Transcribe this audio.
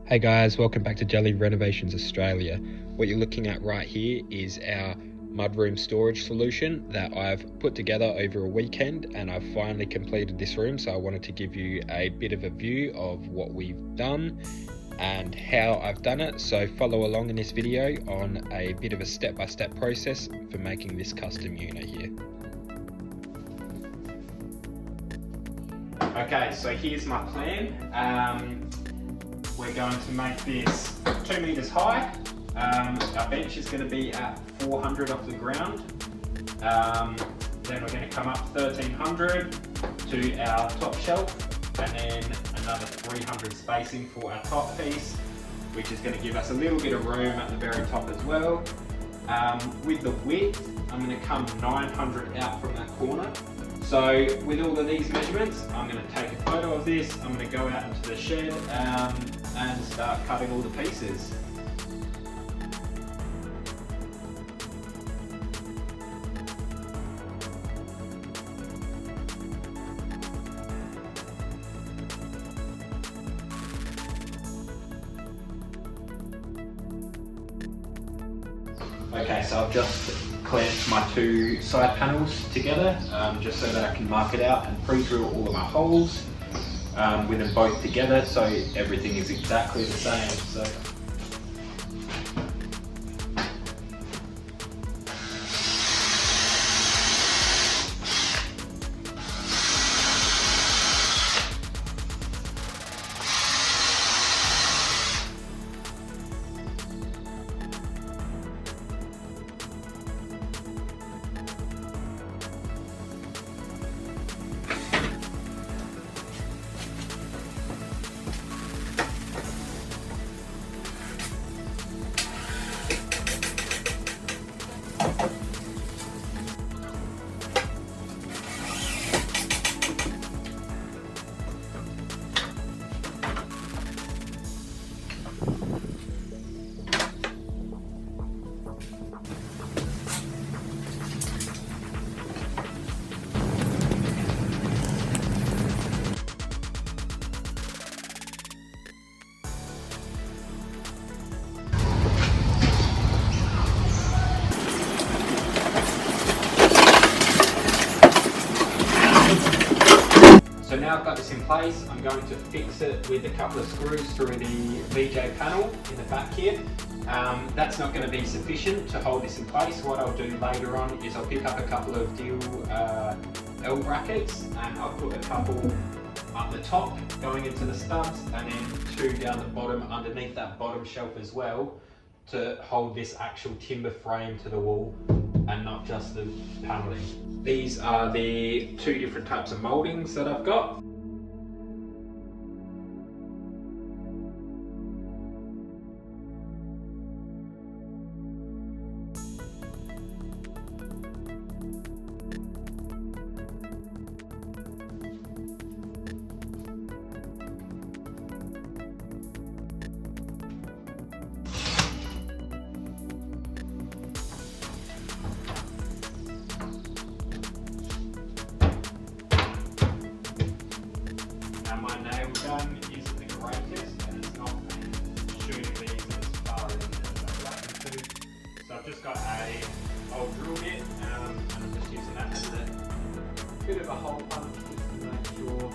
Hey guys, welcome back to Jelly Renovations Australia. What you're looking at right here is our mudroom storage solution that I've put together over a weekend, and I've finally completed this room, so I wanted to give you a bit of a view of what we've done and how I've done it. So follow along in this video on a bit of a step-by-step process for making this custom unit here. Okay, so here's my plan. We're going to make this 2 meters high. Our bench is going to be at 400 off the ground. Then we're going to come up 1300 to our top shelf, and then another 300 spacing for our top piece, which is going to give us a little bit of room at the very top as well. With the width, I'm going to come 900 out from that corner. So with all of these measurements, I'm going to take a photo of this, I'm going to go out into the shed and start cutting all the pieces. Okay, so I've just clamped my two side panels together just so that I can mark it out and pre-drill all of my holes with them both together, so everything is exactly the same. So now I've got this in place, I'm going to fix it with a couple of screws through the VJ panel in the back here. That's not going to be sufficient to hold this in place. What I'll do later on is I'll pick up a couple of deal L brackets, and I'll put a couple up the top going into the studs, and then two down the bottom underneath that bottom shelf as well, to hold this actual timber frame to the wall and not just the paneling. These are the two different types of mouldings that I've got. My nail gun isn't the greatest, and it's not shooting these as far as I'd like them to. So I've just got a old drill bit, and I'm just using that as a bit of a hole punch just to make sure